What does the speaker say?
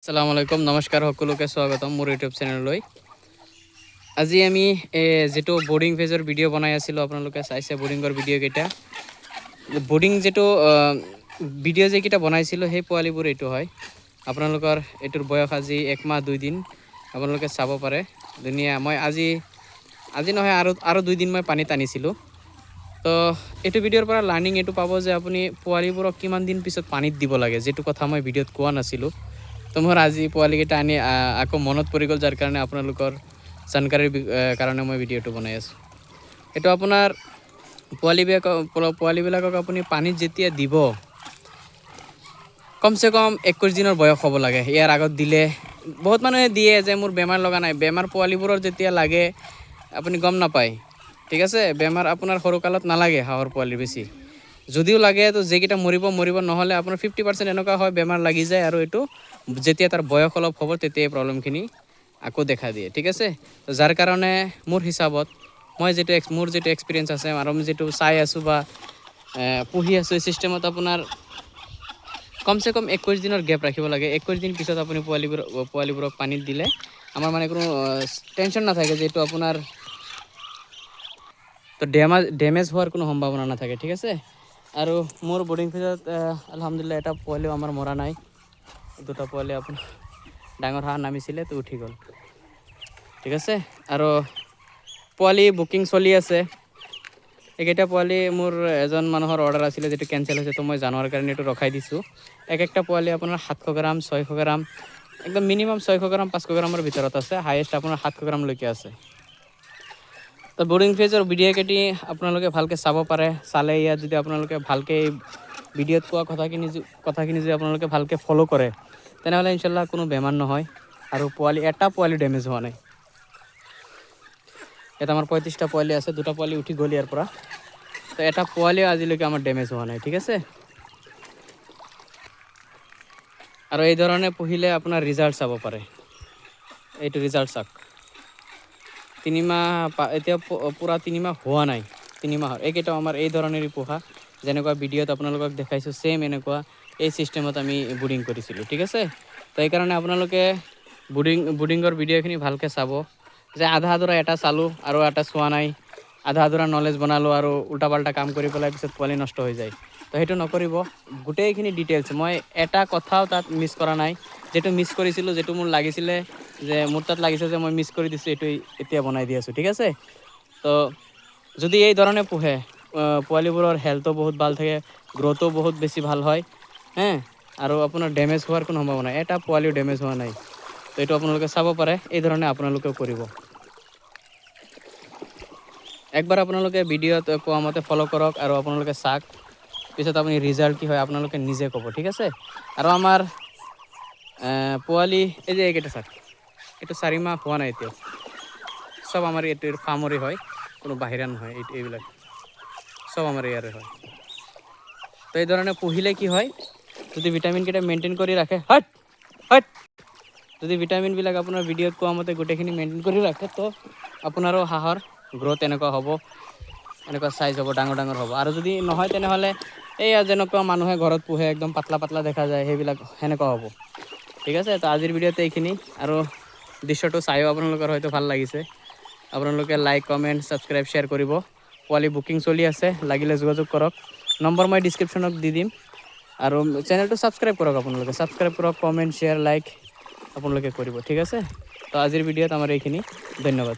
আসসালামু আলাইকুম নমস্কাৰ সকলোকে স্বাগতম মোৰ ইউটিউব চেনেললৈ। আজি আমি যেটো বোৰ্ডিং ফেজৰ ভিডিঅ' বনাই আছিলোঁ, আপোনালোকে চাইছে বোৰ্ডিঙৰ ভিডিঅ' কেইটা। বোৰ্ডিং যেটো ভিডিঅ' যেকেইটা বনাইছিলোঁ সেই পোৱালিবোৰ এইটো হয়। আপোনালোকৰ এইটোৰ বয়স আজি 1 মাহ 2 দিন। আপোনালোকে চাব পাৰে ধুনীয়া। মই আজি নহয় আৰু 2 দিন মই পানীত আনিছিলোঁ। তো এইটো ভিডিঅ'ৰ পৰা লাৰ্নিং এইটো পাব যে আপুনি পোৱালিবোৰক কিমান দিন পিছত পানীত দিব লাগে, যেটো কথা মই ভিডিঅ'ত কোৱা নাছিলোঁ। তো মোৰ আজি পোৱালিকেইটা আনি আকৌ মনত পৰি গ'ল, যাৰ কাৰণে আপোনালোকৰ জানকাৰীৰ কাৰণে মই ভিডিঅ'টো বনাই আছোঁ। এইটো আপোনাৰ পোৱালিবিলাকক আপুনি পানীত যেতিয়া দিব, কমচে কম 21 দিনৰ বয়স হ'ব লাগে। ইয়াৰ আগত দিলে বহুত মানুহে দিয়ে যে মোৰ বেমাৰ লগা নাই। বেমাৰ পোৱালিবোৰৰ যেতিয়া লাগে আপুনি গম নাপায়, ঠিক আছে। বেমাৰ আপোনাৰ সৰুকালত নালাগে হাঁহৰ পোৱালিৰ বেছি। যদিও লাগে তো যেকেইটা মৰিব নহ'লে আপোনাৰ 50% এনেকুৱা হয় বেমাৰ লাগি যায়, আৰু এইটো যেতিয়া তাৰ বয়স অলপ হ'ব তেতিয়াই প্ৰব্লেমখিনি আকৌ দেখা দিয়ে, ঠিক আছে। তো যাৰ কাৰণে মোৰ হিচাপত মোৰ যেটো এক্সপিৰিয়েঞ্চ আছে আৰু আমি যেটো চাই আছোঁ বা পুহি আছোঁ, এই চিষ্টেমত আপোনাৰ কমচে কম 21 দিনৰ গেপ ৰাখিব লাগে। 21 দিন পিছত আপুনি পোৱালিবোৰক পানীত দিলে আমাৰ মানে কোনো টেনশ্যন নাথাকে যে এইটো আপোনাৰ তো ডেমেজ হোৱাৰ কোনো সম্ভাৱনা নাথাকে, ঠিক আছে। আৰু মোৰ বোৰ্ডিং ফেজত আলহামদুলিল্লাহ এটা পোৱালিও আমাৰ মৰা নাই। দুটা পোৱালি আপোনাৰ ডাঙৰ হাঁহ নামিছিলে তো উঠি গ'ল, ঠিক আছে। আৰু পোৱালি বুকিং চলি আছে। এইকেইটা পোৱালি মোৰ এজন মানুহৰ অৰ্ডাৰ আছিলে, যেটো কেঞ্চেল হৈছে। তো মই জানোৱাৰ কাৰণে এইটো ৰখাই দিছোঁ। একটা পোৱালি আপোনাৰ 700 গ্ৰাম 600 গ্ৰাম একদম মিনিমাম 600 গ্ৰাম 500 গ্ৰামৰ ভিতৰত আছে। হাইয়েষ্ট আপোনাৰ 700 গ্ৰামলৈকে আছে। তো বোৰ্ডিং ফেজৰ ভিডিঅ' কেইটি আপোনালোকে ভালকৈ চাব পাৰে। চালে ইয়াত যদি আপোনালোকে ভালকৈ ভিডিঅ'ত কোৱা কথাখিনি যদি আপোনালোকে ভালকৈ ফ'ল' কৰে, তেনেহ'লে ইনশাল্লাহ কোনো বেমাৰ নহয় আৰু এটা পোৱালি ডেমেজ হোৱা নাই। ইয়াত আমাৰ 35টা পোৱালি আছে, 2টা পোৱালি উঠি গ'ল ইয়াৰ পৰা। তো এটা পোৱালিও আজিলৈকে আমাৰ ডেমেজ হোৱা নাই, ঠিক আছে। আৰু এই ধৰণে পুহিলে আপোনাৰ ৰিজাল্ট চাব পাৰে। এইটো ৰিজাল্ট চাওক, 3 মাহ এতিয়া পূৰা 3 মাহ হোৱা নাই। 3 মাহৰ এইকেইটাও আমাৰ এই ধৰণেৰে পোহা, যেনেকুৱা ভিডিঅ'ত আপোনালোকক দেখাইছোঁ ছেম এনেকুৱা এই চিষ্টেমত আমি বোৰ্ডিং কৰিছিলোঁ, ঠিক আছে। তো এইকাৰণে আপোনালোকে বোৰ্ডিঙৰ ভিডিঅ'খিনি ভালকৈ চাব। যে আধা আধুৰা এটা চালোঁ আৰু এটা চোৱা নাই, আধা আধুৰা নলেজ বনালোঁ আৰু উল্টা পাল্টা কাম কৰি পেলাই পিছত পোৱালি নষ্ট হৈ যায়। তো সেইটো নকৰিব। গোটেইখিনি ডিটেইলছ মই এটা কথাও তাত মিছ কৰা নাই। যেটো মিছ কৰিছিলোঁ, যেটো মোৰ লাগিছিলে যে মোৰ তাত লাগিছে যে মই মিছ কৰি দিছোঁ, এইটো এতিয়া বনাই দি আছোঁ, ঠিক আছে। তো যদি এই ধৰণে পোহে, পোৱালিবোৰৰ হেল্থো বহুত ভাল থাকে, গ্ৰ'থো বহুত বেছি ভাল হয়, আৰু আপোনাৰ ডেমেজ হোৱাৰ কোনো সম্ভাৱনা নাই। এটা পোৱালিও ডেমেজ হোৱা নাই। তো এইটো আপোনালোকে চাব পাৰে। এই ধৰণে আপোনালোকেও কৰিব। একবাৰ আপোনালোকে ভিডিঅ'ত কোৱা মতে ফ'ল' কৰক আৰু আপোনালোকে চাওক, পিছত আপুনি ৰিজাল্ট কি হয় আপোনালোকে নিজে ক'ব, ঠিক আছে। আৰু আমাৰ পোৱালি এই যে এইকেইটা চাওক, এইটো 4 মাহ হোৱা নাই এতিয়াও। চব আমাৰ এইটোৰ ফাৰ্মৰে হয়, কোনো বাহিৰা নহয়। এইবিলাক চব আমাৰ ইয়াৰে হয়। তো এই ধৰণে পুহিলে কি হয়, যদি ভিটামিনকেইটা মেইনটেইন কৰি ৰাখে, যদি ভিটামিনবিলাক আপোনাৰ ভিডিঅ'ত কোৱা মতে গোটেইখিনি মেইনটেইন কৰি ৰাখে, তো আপোনাৰো হাঁহৰ গ্ৰ'থ এনেকুৱা হ'ব, এনেকুৱা চাইজ হ'ব, ডাঙৰ হ'ব। আৰু যদি নহয় তেনেহ'লে এইয়া যেনেকুৱা মানুহে ঘৰত পোহে একদম পাতলা পাতলা দেখা যায়, সেইবিলাক সেনেকুৱা হ'ব, ঠিক আছে। তো আজিৰ ভিডিঅ'তে এইখিনি। আৰু দৃশ্যটো চায়ো আপোনালোকৰ হয়তো ভাল লাগিছে। আপোনালোকে লাইক কমেণ্ট ছাবস্ক্ৰাইব শ্বেয়াৰ কৰিব। পোৱালি বুকিং চলি আছে, লাগিলে যোগাযোগ কৰক। নম্বৰ মই ডিছক্ৰিপশ্যনত দি দিম। আৰু চেনেলটো ছাবস্ক্ৰাইব কৰক, আপোনালোকে ছাবস্ক্ৰাইব কৰক, কমেণ্ট শ্বেয়াৰ লাইক আপোনালোকে কৰিব, ঠিক আছে। তো আজিৰ ভিডিঅ'ত আমাৰ এইখিনি। ধন্যবাদ।